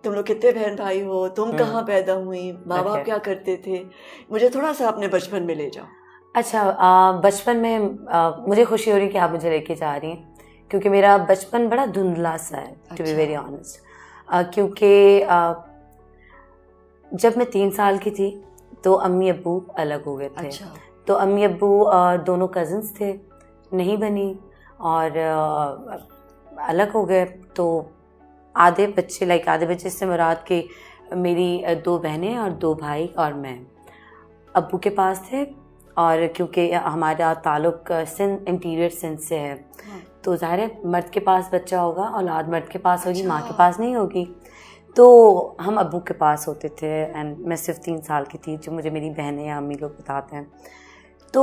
तुम लोग कितने बहन भाई हो, तुम कहाँ पैदा हुई, माँ बाप क्या करते थे, मुझे थोड़ा सा अपने बचपन में ले जाओ। अच्छा, बचपन में मुझे खुशी हो रही है कि आप मुझे लेके जा रही हैं, क्योंकि मेरा बचपन बड़ा धुंधला सा है, टू बी वेरी ऑनेस्ट। क्योंकि जब मैं 3 साल की थी तो अम्मी अब्बू अलग हो गए थे। अच्छा। तो अम्मी अब्बू दोनों कज़न्स थे, नहीं बनी और अलग हो गए। तो आधे बच्चे से मुराद के मेरी 2 बहनें और 2 भाई और मैं अब्बू के पास थे। और क्योंकि हमारा ताल्लुक सिंध, इंटीरियर सिंध से है, तो ज़ाहिर है मर्द के पास बच्चा होगा, औलाद मर्द के पास होगी, माँ के पास नहीं होगी। तो हम अब्बू के पास होते थे एंड मैं सिर्फ 3 साल की थी, जो मुझे मेरी बहनें या अम्मी लोग बताते हैं। तो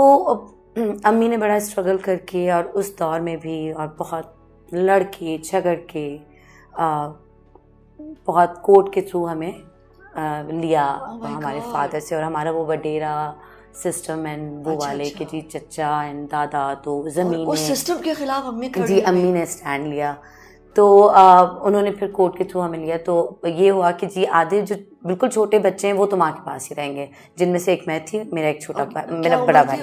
अम्मी ने बड़ा स्ट्रगल करके और उस दौर में भी और बहुत लड़ के झगड़ के बहुत कोर्ट के थ्रू हमें लिया हमारे फादर से। और हमारा वो वडेरा सिस्टम एंड वो वाले कि जी चचा एंड दादा, तो ज़मीन उस सिस्टम के खिलाफ अम्मी खड़ी जी अम्मी ने स्टैंड लिया। तो उन्होंने फिर कोर्ट के थ्रू हमें लिया। तो ये हुआ कि जी आधे जो बिल्कुल छोटे बच्चे हैं वो तो माँ के पास ही रहेंगे, जिनमें से एक मैं थी, मेरा एक छोटा भाई, मेरा बड़ा भाई।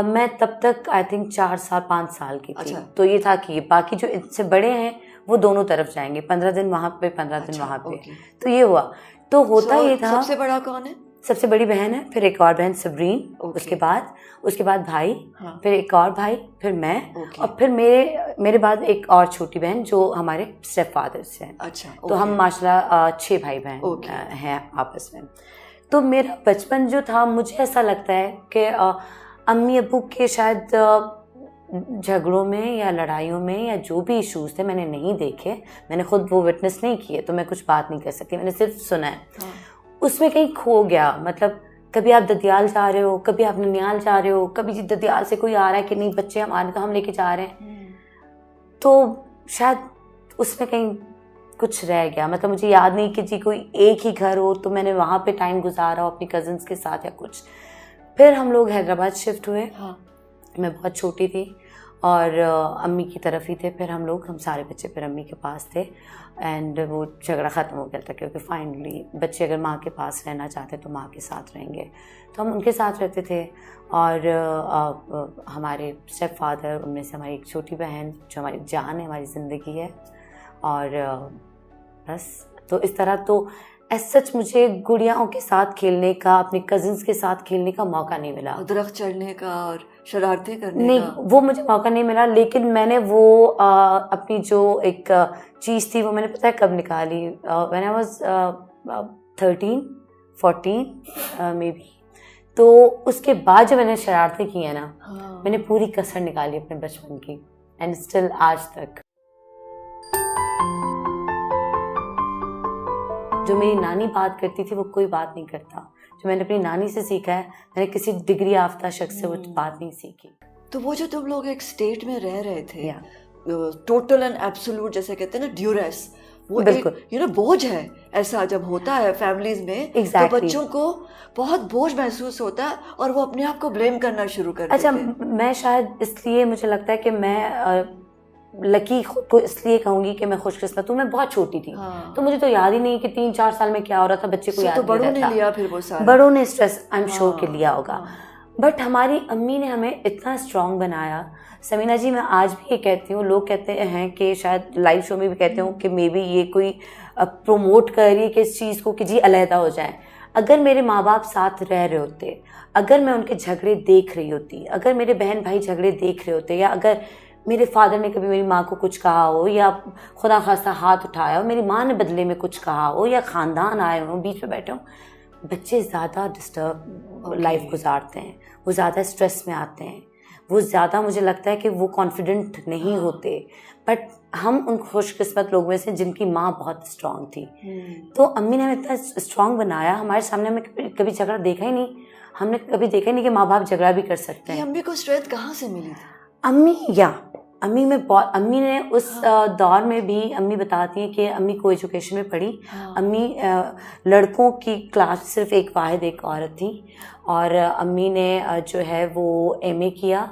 मैं तब तक आई थिंक 4 साल 5 साल की थी। तो ये था कि बाकी जो इनसे बड़े हैं वो दोनों तरफ जाएंगे, 15 दिन वहाँ पे 15 दिन वहाँ पे। तो ये हुआ। तो होता ये था, सबसे बड़ा कौन है? सबसे बड़ी बहन है, फिर एक और बहन सबरीन, उसके बाद भाई, फिर एक और भाई, फिर मैं, और फिर मेरे बाद एक और छोटी बहन जो हमारे स्टेप फादर से हैं। अच्छा। तो हम माशाल्लाह 6 भाई बहन हैं आपस में। तो मेरा बचपन जो था, मुझे ऐसा लगता है कि अम्मी अब्बू के शायद झगड़ों में या लड़ाइयों में या जो भी इश्यूज थे मैंने नहीं देखे, मैंने खुद वो विटनेस नहीं किए, तो मैं कुछ बात नहीं कर सकती, मैंने सिर्फ सुना है। उसमें कहीं खो गया, मतलब कभी आप ददियाल जा रहे हो, कभी आप ननियाल जा रहे हो, कभी जी ददियाल से कोई आ रहा है कि नहीं बच्चे हमारे तो हम लेके जा रहे हैं। तो शायद उसमें कहीं कुछ रह गया, मतलब मुझे याद नहीं कि जी कोई एक ही घर हो तो मैंने वहाँ पे टाइम गुजारा हो अपनी कज़न्स के साथ या कुछ। फिर हम लोग हैदराबाद शिफ्ट हुए। मैं बहुत छोटी थी और अम्मी की तरफ ही थे। फिर हम सारे बच्चे फिर अम्मी के पास थे एंड वो झगड़ा ख़त्म हो गया था, क्योंकि फाइनली बच्चे अगर माँ के पास रहना चाहते तो माँ के साथ रहेंगे, तो हम उनके साथ रहते थे। और हमारे स्टेप फादर, उनमें से हमारी एक छोटी बहन जो हमारी जान है, हमारी ज़िंदगी है। और बस तो इस तरह तो सच मुझे गुड़ियाओं के साथ खेलने का, अपने कजिन्स के साथ खेलने का मौका नहीं मिला, दरख्त चढ़ने का और शरारतें करने नहीं, का वो मुझे मौका नहीं मिला। लेकिन मैंने वो अपनी जो एक चीज़ थी वो मैंने पता है कब निकाली, when I was 13-14 may be. तो उसके बाद जो मैंने शरारतें की हैं ना, मैंने पूरी कसर निकाली अपने बचपन की एंड स्टिल आज तक। जो मेरी नानी बात करती थी वो कोई बात नहीं करता, जो मैंने अपनी नानी से सीखा है, मैंने किसी डिग्री याफ्ता शख्स से वो बात नहीं सीखी। तो वो जो तुम लोग एक स्टेट में रह रहे थे, टोटल एंड एब्सोल्यूट जैसे कहते हैं ना, ड्यूरेस, वो एक बोझ है। ऐसा जब होता है फैमिलीज में तो बच्चों को बहुत बोझ महसूस होता है और वो अपने आप को ब्लेम करना शुरू कर देते हैं। अच्छा, मैं शायद इसलिए मुझे लगता है कि मैं लकी खुद को इसलिए कहूंगी कि मैं खुशकिस्मत हूँ। मैं बहुत छोटी थी, तो मुझे तो याद ही नहीं कि 3-4 साल में क्या हो रहा था, बच्चे को याद नहीं रहता। बड़ों ने लिया, फिर वो सारा बड़ों ने स्ट्रेस आई एम श्योर के लिया होगा। बट हमारी अम्मी ने हमें इतना स्ट्रांग बनाया। समीना जी, मैं आज भी ये कहती हूँ, लोग कहते हैं कि शायद लाइव शो में भी कहते हूँ कि मे बी ये कोई प्रोमोट कर रही है कि इस चीज़ को कि जी अलहदा हो जाए। अगर मेरे माँ बाप साथ रह रहे होते, अगर मैं उनके झगड़े देख रही होती, अगर मेरे बहन भाई झगड़े देख रहे होते, या अगर मेरे फादर ने कभी मेरी माँ को कुछ कहा हो या खुदा खास्ता हाथ उठाया हो, मेरी माँ ने बदले में कुछ कहा हो, या ख़ानदान आए हों बीच में बैठे हों, बच्चे ज़्यादा डिस्टर्ब लाइफ गुजारते हैं, वो ज़्यादा स्ट्रेस में आते हैं, वो ज़्यादा मुझे लगता है कि वो कॉन्फिडेंट नहीं होते। बट हम उन खुशकिस्मत लोगों में से जिनकी माँ बहुत स्ट्रांग थी। तो अम्मी ने हमें इतना स्ट्रांग बनाया, हमारे सामने हमें कभी झगड़ा देखा ही नहीं, हमने कभी देखा ही नहीं कि माँ बाप झगड़ा भी कर सकते हैं। अम्मी को स्ट्रेंथ कहाँ से मिली थी? अम्मी ने उस दौर में भी, अम्मी बताती हैं कि अम्मी को एजुकेशन में पढ़ी। अम्मी लड़कों की क्लास सिर्फ एक वाहिद एक औरत थी, और अम्मी ने जो है वो MA किया।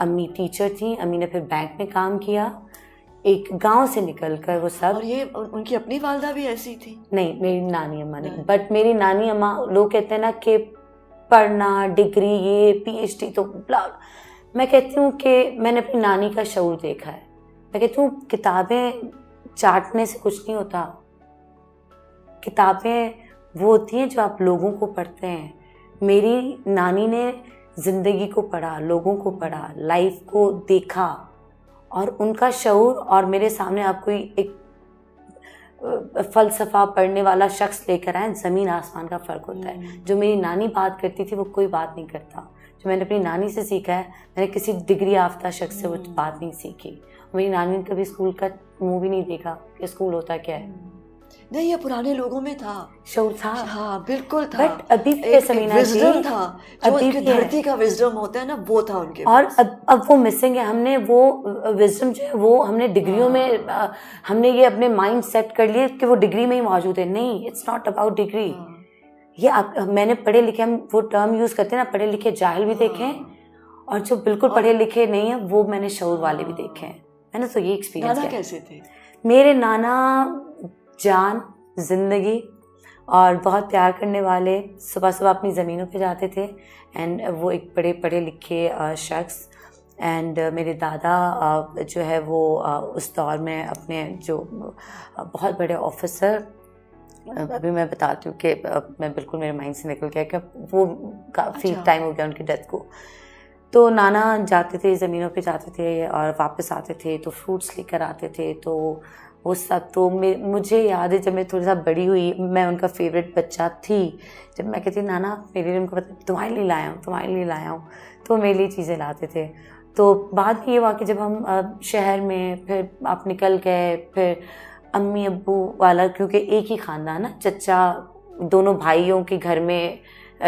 अम्मी टीचर थी, अम्मी ने फिर बैंक में काम किया। एक गांव से निकलकर वो सब। और ये उनकी अपनी वालदा भी ऐसी थी? नहीं, मेरी नानी अम्मा नहीं, बट मेरी नानी अम्मा, लोग कहते हैं ना कि पढ़ना, डिग्री, ये PhD तो मैं कहती हूँ कि मैंने अपनी नानी का शऊर देखा है। मैं कहती हूँ किताबें चाटने से कुछ नहीं होता, किताबें वो होती हैं जो आप लोगों को पढ़ते हैं। मेरी नानी ने ज़िंदगी को पढ़ा, लोगों को पढ़ा, लाइफ को देखा, और उनका शऊर और मेरे सामने आप कोई एक फ़लसफ़ा पढ़ने वाला शख्स लेकर आए, ज़मीन आसमान का फ़र्क होता है। जो मेरी नानी बात करती थी वो कोई बात नहीं करता। जो मैंने अपनी नानी से सीखा है, मैंने किसी डिग्री याफ्ता शख्स से वो बात नहीं सीखी। मेरी नानी ने कभी स्कूल का मुँह भी नहीं देखा कि स्कूल होता क्या है। नहीं, ये पुराने लोगों में था, शऊर था। हाँ बिल्कुल था। बट अभी भी समीना जी, विजडम था, जो उनकी धरती का विजडम होता है ना, वो था उनके और अब वो मिसिंग है। हमने वो विजडम जो है वो हमने डिग्रियों में हमने ये अपने माइंड सेट कर लिए कि वो डिग्री में ही मौजूद है। नहीं, इट्स नॉट अबाउट डिग्री। ये मैंने पढ़े लिखे, हम वो टर्म यूज करते हैं ना, पढ़े लिखे जाहिल भी देखे हैं, और जो बिल्कुल पढ़े लिखे नहीं है वो मैंने शऊर वाले भी देखे हैं। मैंने तो ये एक्सपीरियंस किया। कैसे थे मेरे नाना? जान, जिंदगी, और बहुत प्यार करने वाले। सुबह सुबह अपनी ज़मीनों पे जाते थे, एंड वो एक बड़े पढ़े लिखे शख्स। एंड मेरे दादा जो है वो उस दौर में अपने जो बहुत बड़े ऑफिसर, अभी मैं बताती हूँ कि मैं बिल्कुल मेरे माइंड से निकल गया कि वो काफ़ी टाइम हो गया उनकी डेथ को। तो नाना जाते थे, ज़मीनों पे जाते थे और वापस आते थे तो फ्रूट्स लेकर आते थे। तो वो सब तो मुझे याद है, जब मैं थोड़ी सा बड़ी हुई, मैं उनका फेवरेट बच्चा थी। जब मैं कहती नाना मेरे लिए, उनको पता तुम्हारे लिए लाया हूँ, तुम्हारे लिए लाया हूँ, तो मेरे लिए चीज़ें लाते थे। तो बाद में ये हुआ कि जब हम शहर में, फिर आप निकल गए, फिर अम्मी अब्बू वाला, क्योंकि एक ही ख़ानदान ना, चचा दोनों भाइयों के घर में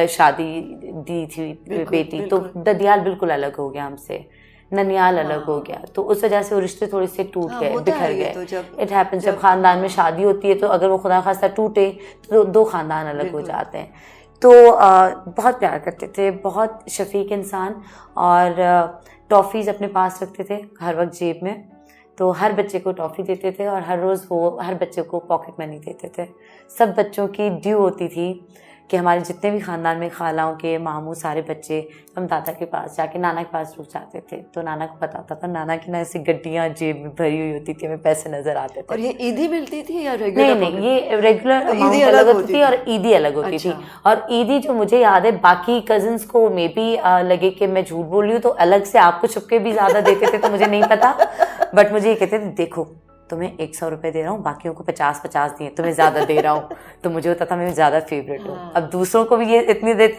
शादी दी थी बेटी, तो ददियाल बिल्कुल अलग हो गया हमसे, ननियाल अलग हो गया। तो उस वजह से वो रिश्ते थोड़े से टूट गए, बिखर गए। इट हैपेंस, जब ख़ानदान में शादी होती है तो अगर वो खुदा खास्ता टूटे तो दो ख़ानदान अलग हो जाते हैं। तो बहुत प्यार करते थे, बहुत शफीक इंसान, और टॉफ़ीज़ अपने पास रखते थे हर वक्त जेब में। तो हर बच्चे को टॉफ़ी देते थे, और हर रोज़ वो हर बच्चे को पॉकेट मनी देते थे। सब बच्चों की ड्यू होती थी कि हमारे जितने भी ख़ानदान में खालाओं के, मामू, सारे बच्चे हम दादा के पास जाके नाना के पास रुक जाते थे। तो नाना को पता होता था, नाना की ना ऐसी गड्डियाँ जेब में भरी हुई होती थी, हमें पैसे नज़र आते थे। और ये ईदी मिलती थी या रेगुलर? नहीं, ये रेगुलर अमाउंट अलग होती थी और ईदी अलग होती थी। और ईदी जो मुझे याद है, बाकी कजन्स को मे बी लगे कि मैं झूठ बोल रही हूँ, तो अलग से आपको छुपके भी ज़्यादा देते थे, तो मुझे नहीं पता। बट मुझे ये कहते थे, देखो तुम्हें 100 रुपये दे रहा हूँ, बाकियों को 50-50 दिए, तुम्हें ज़्यादा दे रहा हूँ। तो मुझे होता था मैं ज़्यादा फेवरेट हूँ। अब दूसरों को भी ये इतनी देते